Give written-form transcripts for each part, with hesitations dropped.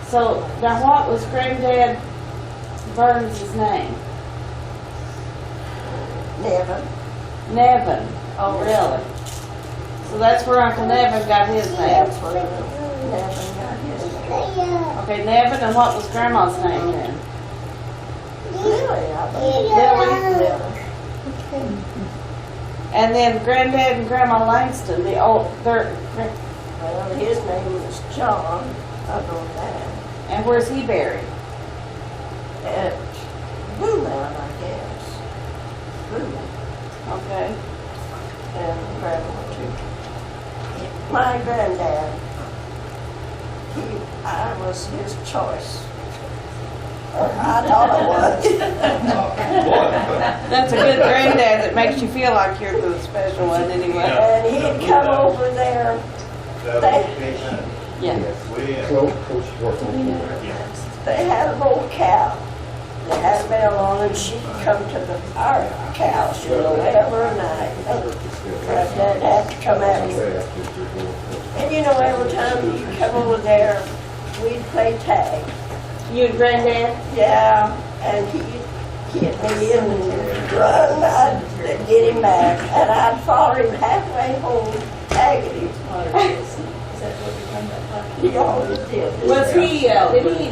So, now what was Granddad Burns' name? Nevin. Oh, really? So that's where Uncle Nevin got his name. That's where Nevin got his name. Okay, Nevin, and what was Grandma's name then? Lily, I believe. Lily. And then Granddad and Grandma Langston, well, his name was John. I know that. and where's he buried? At Blue Mountain, I guess. Blue Mountain. Okay. And Grandma too. My granddad, I was his choice. I thought I was. That's a good granddad that makes you feel like you're the special one anyway. And he'd come over there. Yeah. They had an old cow. They had a bell on and she'd come to our cows, every night. Granddad had to come out. And every time he'd come over there, we'd play tag. You and Granddad? Yeah, and he'd hit me and run. I'd get him back, and I'd follow him halfway home, tagging him. He always did. Was did he,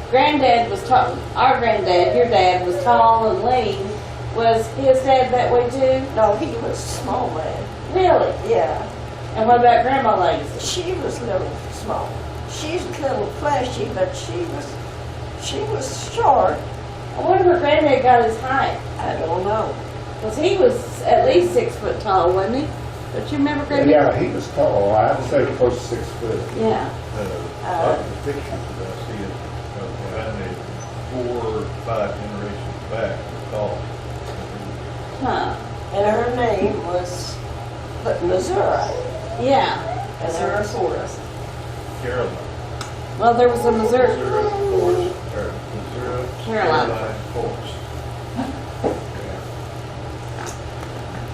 Granddad was tall, our granddad, your dad was tall and lean. Was his dad that way too? No, he was a small man. Really? Yeah. And what about Grandma Langston? She was a little small. She's a little fleshy, but she was short. I wonder where Granddad got his height. I don't know. Because he was at least 6 foot tall, wasn't he? Don't you remember Granddad? Yeah, he was tall. I'd say close to 6 foot. Yeah. The pictures that I see it, family 4 or 5 generations back, tall. Huh. And her name was Missouri. Yeah. Missouri Forest. Carolina. Well, there was a Missouri. Missouri Forest, or Missouri Carolina. Forest.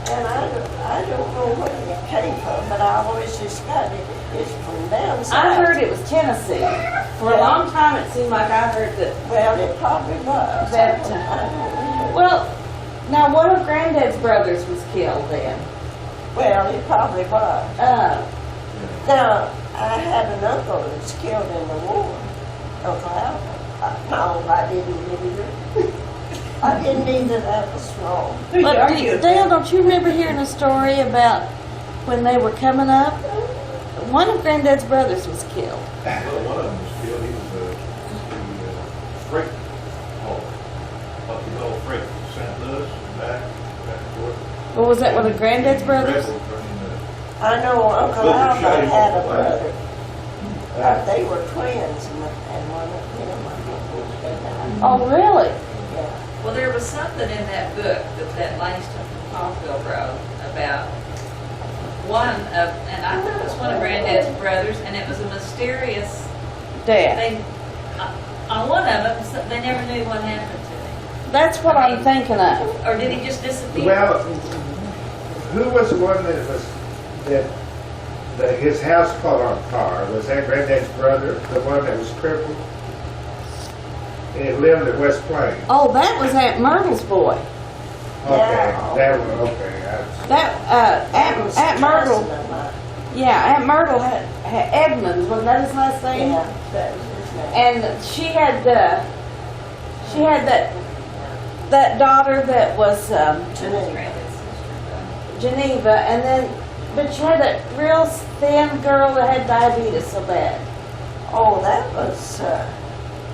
And I don't know where it came from, but I always just got it. It's from down south. I heard it was Tennessee. For a long time, it seemed like I heard that. Well, it probably was. That, I don't know. Well, now one of Granddad's brothers was killed then. Well, it probably was. Now, I had an uncle that was killed in the war. Uncle Albert. No, I didn't either. I didn't either. That was wrong. But Dale, don't you remember hearing a story about when they were coming up? One of Granddad's brothers was killed. Well, one of them was killed. He was a freight hauler. Up the old freight from St. Louis and back and forth. Well, was that one of Granddad's brothers? Rebel from, I know Uncle Albert Wondershare had a Filmora. brother. They were twins, and one of them, I think, died. Oh, really? Yeah. Well, there was something in that book that Langston from Coffville wrote about one of, and I think it was one of Granddad's brothers, and it was a mysterious Dad. thing. On one of them, they never knew what happened to him. That's what I'm thinking of. Or did he just disappear? Well, who was the one that his house caught on fire? Was that Granddad's brother, the one that was crippled? And he lived at West Plains. Oh, that was Aunt Myrtle's boy. Okay, Yeah. that one, okay. That, Aunt Myrtle, yeah, Aunt Myrtle had Edmonds, wasn't that his last name? Yeah, that was his name. And she had that daughter that was Geneva, and then, but she had that real thin girl that had diabetes so bad. Oh, that was,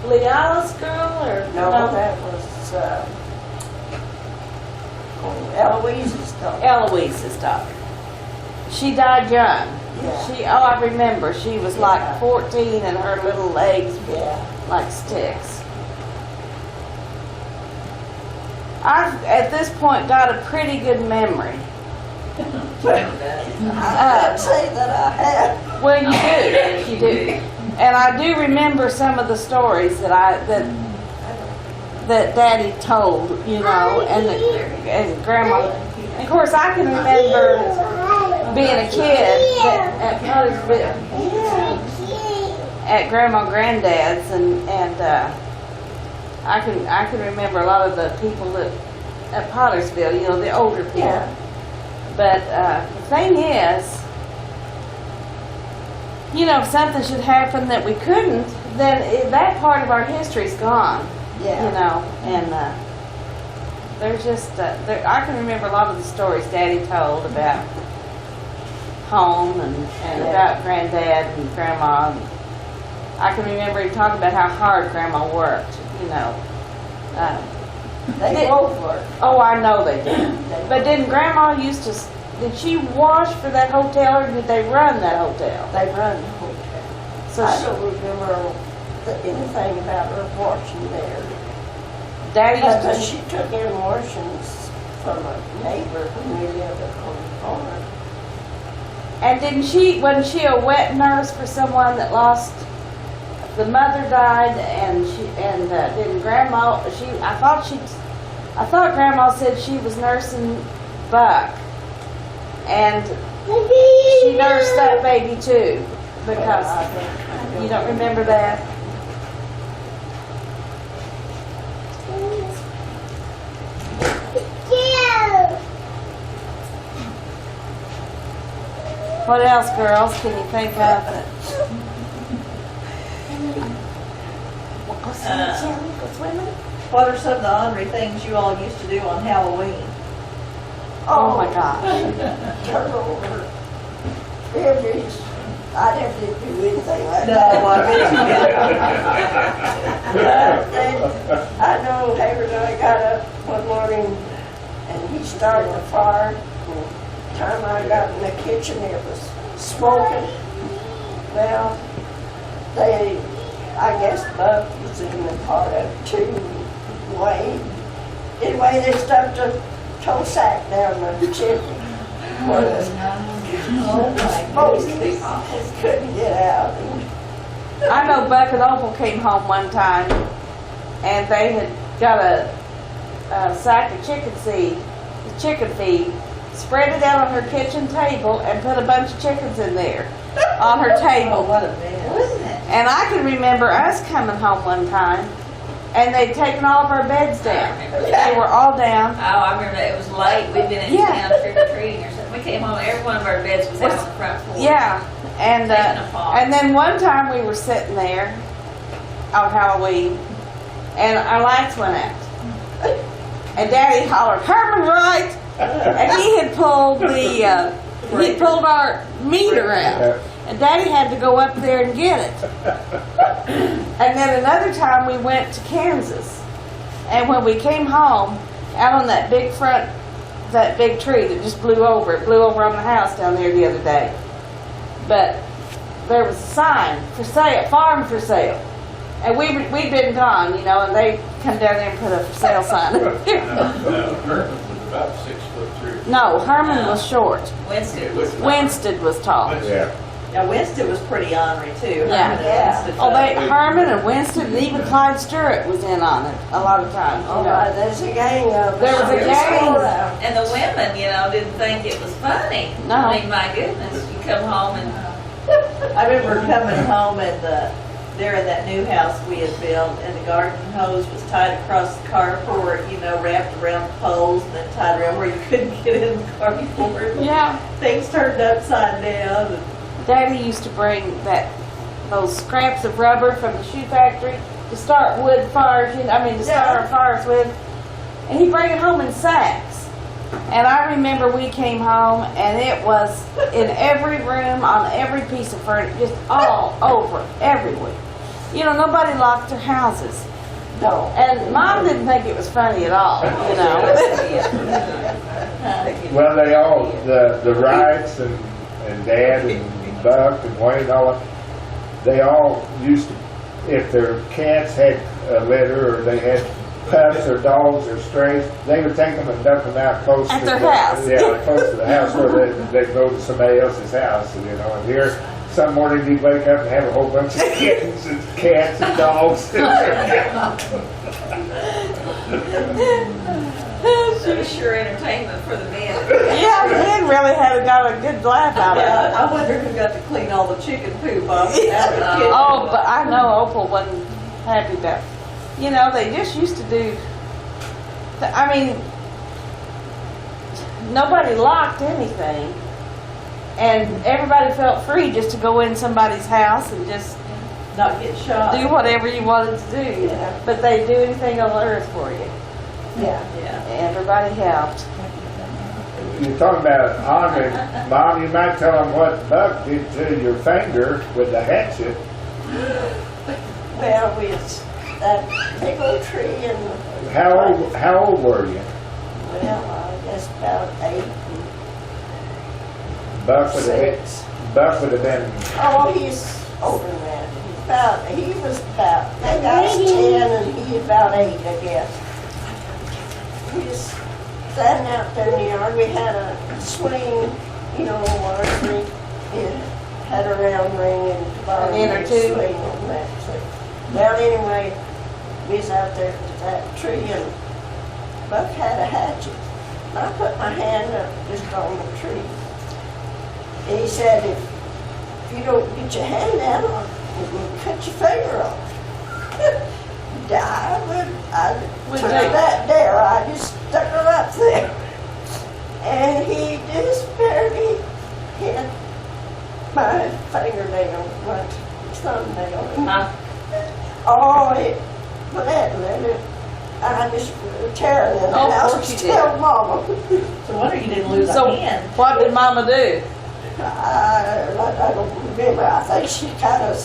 Liala's girl, or? no, that was, Eloise's daughter. Eloise's daughter. She died young. Yeah. I remember, she was like 14 and her little legs Yeah. like sticks. I've, at this point, got a pretty good memory. I can't say that I have. Well, you do. And I do remember some of the stories that Daddy told, and Grandma. And of course, I can remember being a kid at Mother's at Grandma and Granddad's, and I can remember a lot of the people that at Pottersville, you know, the older people. Yeah. But the thing is, you know, if something should happen that we couldn't, then that part of our history's gone. Yeah. You know, and there's just, I can remember a lot of the stories Daddy told about home and about Granddad and Grandma. And I can remember him talking about how hard Grandma worked, you know. They both worked. Oh, I know they did. But didn't Grandma used to, did she wash for that hotel, or did they run that hotel? They run the hotel. So I don't remember anything about her washing there. Daddy But used to, she took in washings from a neighbor who we lived on the farm. and wasn't she a wet nurse for someone that lost, the mother died, and didn't Grandma, I thought Grandma said she was nursing Buck, and she nursed that baby too, because, you don't remember that? What else, girls, can you think of that? What are some of the ornery things you all used to do on Halloween? Oh my gosh. Turn over. Babies. I never did do anything like No, that. I know everybody got up one morning and he started a fire. The time I got in the kitchen, it was smoking. Well, I guess Buck was in the part of it too. Anyway, they stuffed a tow sack down the chimney. Where the smoke couldn't get out. I know Buck and Opal came home one time, and they had got a sack of chicken feed, spread it out on her kitchen table, and put a bunch of chickens in there on her Oh, table. what a mess. And I can remember us coming home one time, and they'd taken all of our beds down. They were all down. Oh, I remember that. It was late. We'd been in Yeah. town trick-or-treating or something. We came home, every one of our beds was out on the front porch. Yeah, and Taking a fall. and then one time we were sitting there on Halloween, and our lights went out, and Daddy hollered, "Herman, right?" And he had pulled our meter out, and Daddy had to go up there and get it. And then another time we went to Kansas, and when we came home, out on that big tree that just blew over on the house down there the other day. But there was a sign, for sale, farm for sale. And we'd been gone, you know, and they come down there and put a for sale sign up there. Herman was about 6'3". No, Herman was short. Winston was Winston was tall. Yeah. Now, Winston was pretty ornery too. Yeah. Herman and Winston. Oh, Herman and Winston, and even Clyde Stewart was in on it a lot of times. Oh, You know. there's a gang of us. There was a gang. And the women, you know, didn't think it was funny. No. I mean, my goodness, you come home and I remember coming home and there in that new house we had built, and the garden hose was tied across the carport, you know, wrapped around the poles and then tied around where you couldn't get in the carport. Yeah. Things turned upside down. And Daddy used to bring those scraps of rubber from the shoe factory to start wood fires, to start our fires with. And he'd bring it home in sacks. And I remember we came home and it was in every room, on every piece of furniture, just all over, everywhere. You know, nobody locked their houses. No. And Mom didn't think it was funny at all, you know. Well, they all, the Wrights and Dad and Buck and Wayne, they all used to, if their cats had a litter or they had pups or dogs or strays, they would take them and dump them out close At to their the house. Yeah, close to the house where they'd go to somebody else's house, you know. And here, some morning you'd wake up and have a whole bunch of kittens and cats and dogs. was sure entertainment for the men. Yeah, the men really had got a good laugh out of it. Yeah, I wonder who got to clean all the chicken poop off the kitchen. Oh, but I know Opal wasn't happy about it. You know, they just used to do, I mean, nobody locked anything. And everybody felt free just to go in somebody's house and just Not get shot. do whatever you wanted to do. Yeah. But they'd do anything on earth for you. Yeah. Yeah. Everybody helped. You're talking about honoring, Mom, you might tell them what Buck did to your finger with the hatchet. Well, we was that big old tree and, How old were you? well, I guess about 8 Buck would have been, 6. Buck would have been, Oh, he's older than that. He was about, maybe I was 10 and he about 8, I guess. We was standing out there in the yard. We had a swing, you know, water swing. It had a round ring and the bottom An inner was tube. swing on that. So, well, anyway, we was out there with that tree and Buck had a hatchet. And I put my hand up just on the tree. And he said, if you don't get your hand down, I'll cut your finger off. I Would took they? that there, I just stuck it up there. And he just barely hit my fingernail, my thumbnail. Oh, it bled, and it, I just tearing in the Oh, of house. course you did. Tell Mama. So wonder you didn't lose So a hand. what did Mama do? I don't remember. I think she kind of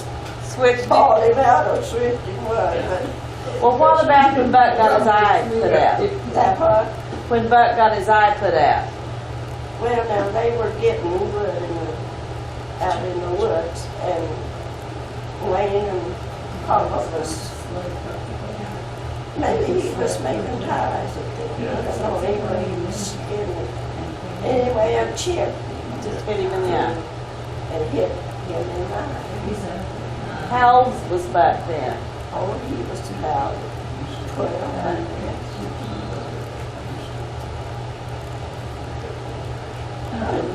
Switched it? bought him out or switched him away, but Well, what about when Buck got his eye put out? that part. When Buck got his eye put out? Well, now they were getting wood out in the woods, and Wayne and all of us, maybe he was making ties at the, I don't know, anyway, he was skinning. Anyway, a chip Just hit him in the eye. and hit him in the eye. How old was Buck then? Oh, he was about 12.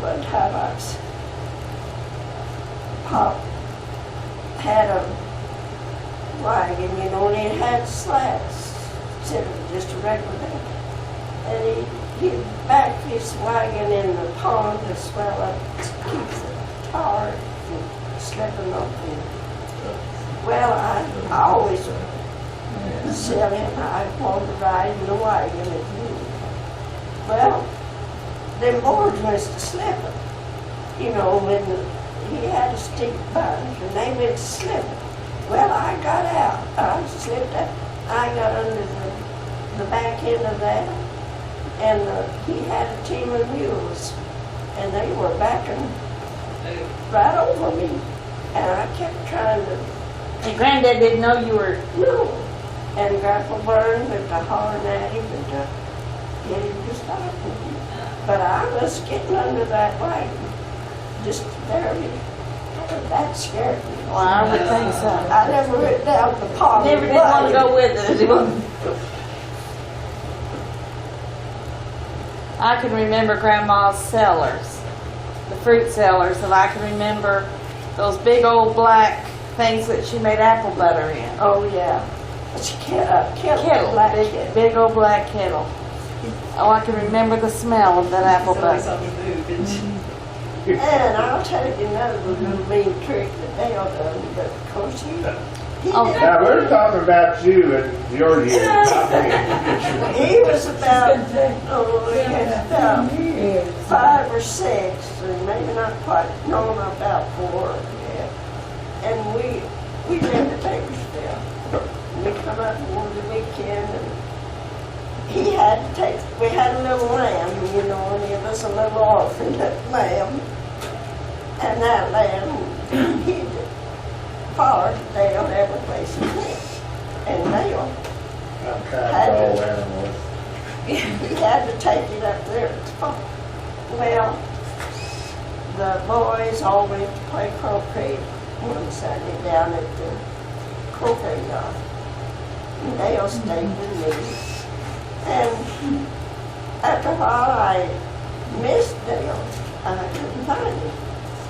But Havocs Pop had a wagon, you know, and it had slats instead of just a regular wagon. And he'd back his wagon in the pond to swell up to keep the tar from slipping off him. Well, I always said him I wanted to ride in the wagon with you. Well, them boards was slipping, you know, when he had a steep bunch and they went slipping. Well, I got out. I slipped out. I got under the back end of that, and he had a team of mules, and they were backing right over me, and I kept trying to And Granddad didn't know you were. no. And Grandpa Burns went to hollering at him and to get him to stop me. But I was getting under that wagon, just barely. That scared me. Well, I would think so. I never went down the pond. Never did want to go with it. I can remember Grandma's cellars, the fruit cellars, and I can remember those big old black things that she made apple butter in. Oh, yeah. It's a kettle. Kettle, Black big, kettle. big old black kettle. Oh, I can remember the smell of that apple It's always butter. on the move, isn't she? And I'll tell you another little mean trick that Dale done, but of course he Oh. didn't. now we're talking about you and your years, not me. He was about, oh, he was about 5 or 6, or maybe not quite, no, about 4, yeah. And we lived at Bakersfield. We'd come up over the weekend, and he had to take, we had a little lamb, you know, and it was a little orphan lamb. And that lamb, he'd followed Dale every place he went. And Dale, I'm kind of all animals. he had to take it up there at the farm. Well, the boys all went to play croquet one Sunday down at the croquet yard. And Dale stayed with me. And after a while, I missed Dale. I couldn't find him.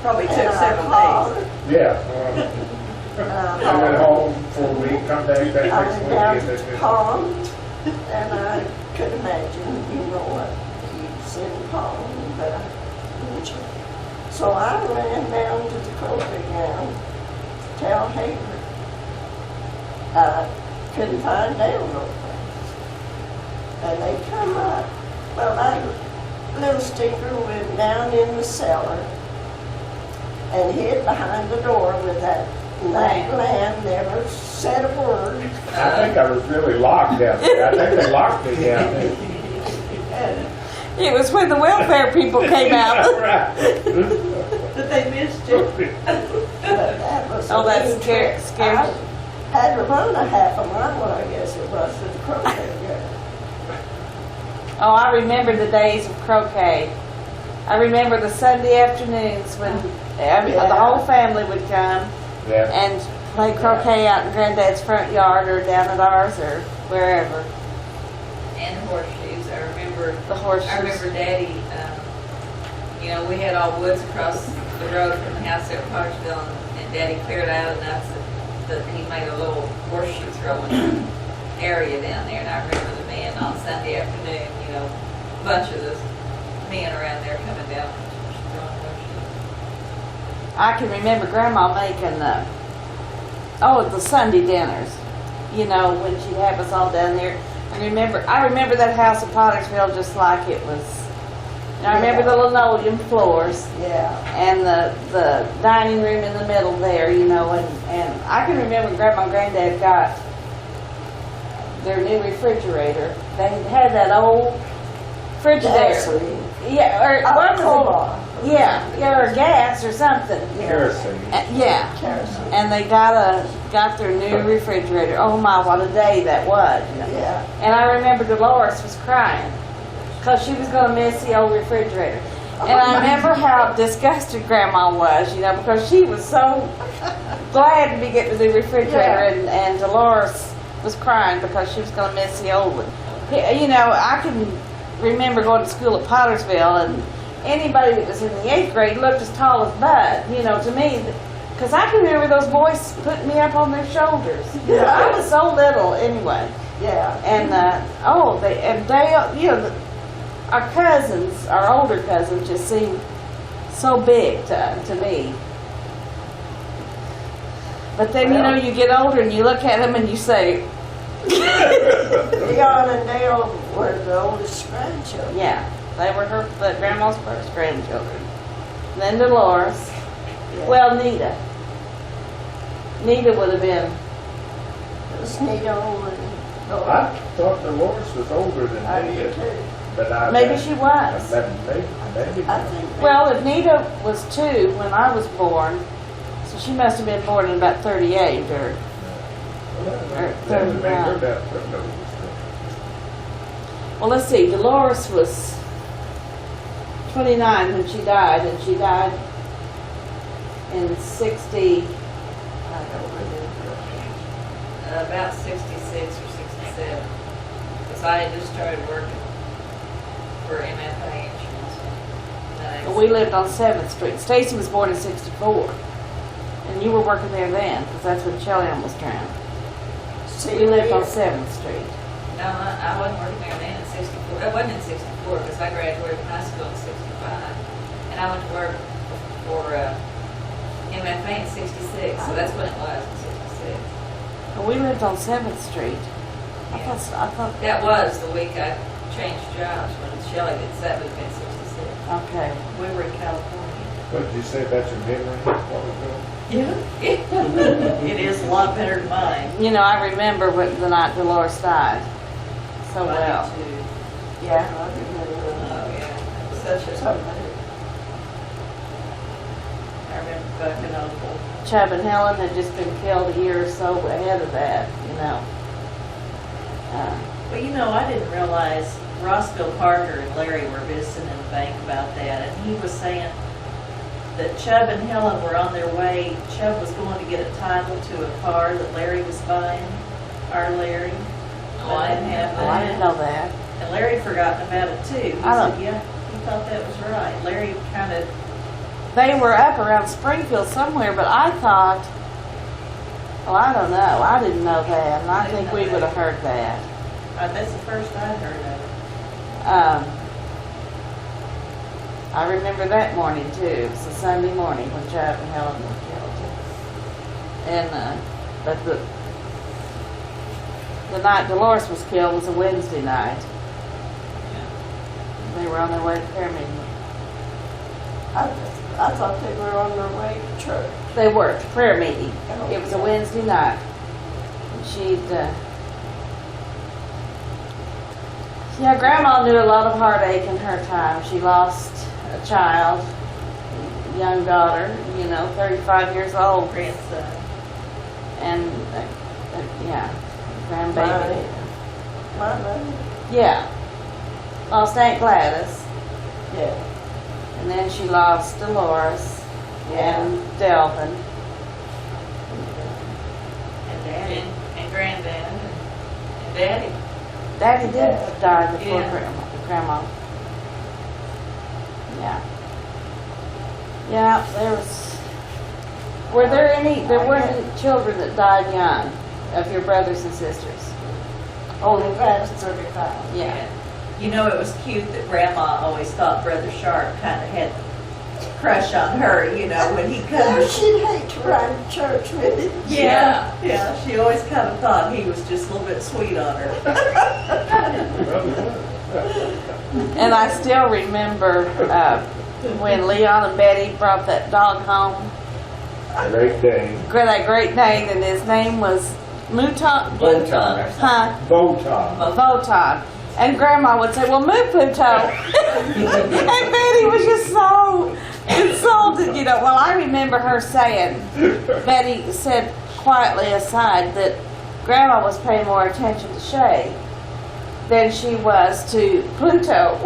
Probably took And I several called, days. Yeah. and I went home for a week, come back that I next went week. down and to then- Pond, and I could imagine, what he's in Pond, but I didn't. So I ran down to the croquet ground to tell Hayward. I couldn't find Dale no place. And they come up. Well, that little stinker went down in the cellar and hid behind the door with that lamb, never said a word. I think I was really locked down there. I think they locked me down there. And It was when the welfare people came out. Right. But they missed you. but that was Oh, that's a mean scary- trick. scary. I had to run a half a mile, I guess it was, to the croquet ground. Oh, I remember the days of croquet. I remember the Sunday afternoons when the whole family would come Yeah. and play croquet out in Granddad's front yard or down at ours or wherever. And horseshoes, I remember. The horseshoes. I remember Daddy, we had all woods across the road from the house at Pottersville, and Daddy cleared out enough that he made a little horseshoe throwing area down there. And I remember the men on Sunday afternoon, a bunch of those men around there coming down throwing horseshoes. I can remember Grandma making the Sunday dinners. When she'd have us all down there. I remember that house in Pottersville just like it was. And I remember the linoleum floors Yeah. and the dining room in the middle there, and I can remember Grandma and Granddad got their new refrigerator. They had that old Frigidaire. Gasoline. Yeah, or what was it? Cola. Yeah, or gas or something. Kerosene. Yeah. Kerosene. And they got their new refrigerator. Oh my, what a day that was. Yeah. And I remember Dolores was crying because she was going to miss the old refrigerator. And I remember how disgusted Grandma was, because she was so glad to be getting the new refrigerator, and Dolores was crying because she was going to miss the old one. I can remember going to school at Pottersville, and anybody that was in the 8th grade looked as tall as Bud, to me, because I can remember those boys putting me up on their shoulders. I was so little anyway. Yeah. And our cousins, our older cousins, just seemed so big to me. But then Well- you get older and you look at them and you say, Leon and Dale were the oldest grandchildren. yeah, they were the grandma's first grandchildren. Then Dolores. Yeah. Well, Nita. Nita would have been. Was Nita older than Dora? I thought Dolores was older than I me, did too. but I Maybe she was. Maybe. I think. Well, if Nita was 2 when I was born, so she must have been born in about 38 or. That would make her about 30. Well, let's see. Dolores was 29 when she died, and she died in 60. I don't remember. About 66 or 67. Because I had just started working for MFA insurance. But we lived on 7th Street. Stacy was born in 64, and you were working there then, because that's when Shelley was drowned. See, We lived on Leah- 7th Street. No, I wasn't working there then in 64. I wasn't in 64 because I graduated from high school in 65. And I went to work for MFA in 66. So that's when it was, in 66. But we lived on 7th Street. I thought. That was the week I changed jobs when Shelley did 7 in 66. Okay. We were in California. What did you say about your memory? What was that? It is a lot better than mine. I remember the night Dolores died so I well. do too. Yeah. I remember. Oh, yeah. Such a... I remember bucking Uncle. Chubb and Helen had just been killed a year or so ahead of that, Well, I didn't realize Roscoe Parker and Larry were visiting in the bank about that, and he was saying that Chubb and Helen were on their way. Chubb was going to get a title to a car that Larry was buying, our Larry. Oh, I didn't have Oh, I didn't know that. And Larry forgotten about it too. He I don't- said, yeah, he thought that was right. Larry kind of, They were up around Springfield somewhere, but I thought, well, I don't know. I didn't know that, and I think we would have heard that. that's the first I heard of it. I remember that morning too. It was a Sunday morning when Chad and Helen were killed. And but the night Dolores was killed was a Wednesday night. They were on their way to prayer meeting. I thought they were on their way to church. They were to prayer meeting. It was a Wednesday night. And yeah, Grandma knew a lot of heartache in her time. She lost a child, a young daughter, 35 years old. Grandson. And, yeah, grandbaby. My mother. Yeah. Lost Aunt Gladys. Yeah. And then she lost Dolores and Delvin. And Daddy. And Granddad. And Daddy. Daddy did die before Yeah. Grandma. Yeah. Yeah, were there weren't any children that died young of your brothers and sisters? Only Gladys 35. Yeah. You know, it was cute that Grandma always thought Brother Sharp kind of had a crush on her, when he Oh, comes. she'd hate to ride to church with him. Yeah, she always kind of thought he was just a little bit sweet on her. And I still remember when Leon and Betty brought that dog home, Great day. that Great Dane, and his name was Wotan. Huh? Wotan. Wotan. And Grandma would say, well, move, Pluto. And Betty was just so insulted, Well, I remember her saying, Betty said quietly aside that Grandma was paying more attention to Shay than she was to Pluto.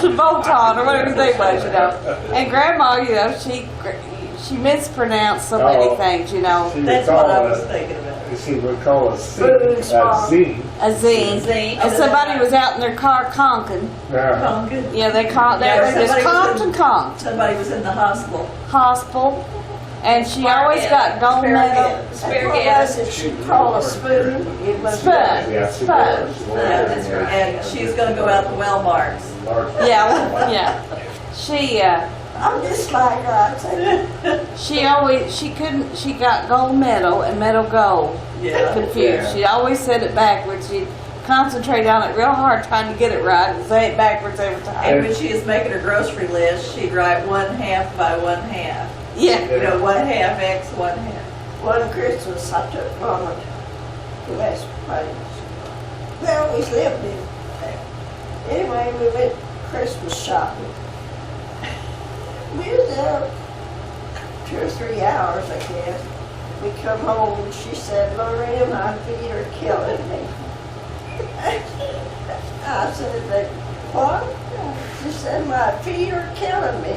To Wotan, or whatever his name was, And Grandma, she mispronounced so many Oh. things, She That's would what call I was us, thinking about. she would call us Z. Spoon. A zine. Zine. And somebody was out in their car conking. Conkin. Yeah, they just somebody conked was and conked. Somebody was in the hospital. Hospital. And she always got gold medal. And what was it she'd call a spoon? It was Spoon. Yeah, she Spoon. was. Yeah, that's right. And she's going to go out the well marks. Yeah, yeah. She I'm just like her, I'd say. she got gold medal and medal gold Yeah. confused. Yeah. She always said it backwards. She'd concentrate on it real hard trying to get it right and say it backwards every time. And when she was making her grocery list, she'd write 1/2 by 1/2. Yeah. 1/2 X, 1/2. One Christmas, I took Mama to West Plains. They always lived in there. Anyway, we went Christmas shopping. We were there 2 or 3 hours, I guess. We come home and she said, Lorena, my feet are killing me. I said, what? She said, my feet are killing me.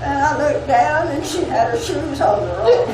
And I looked down and she had her shoes on the wrong.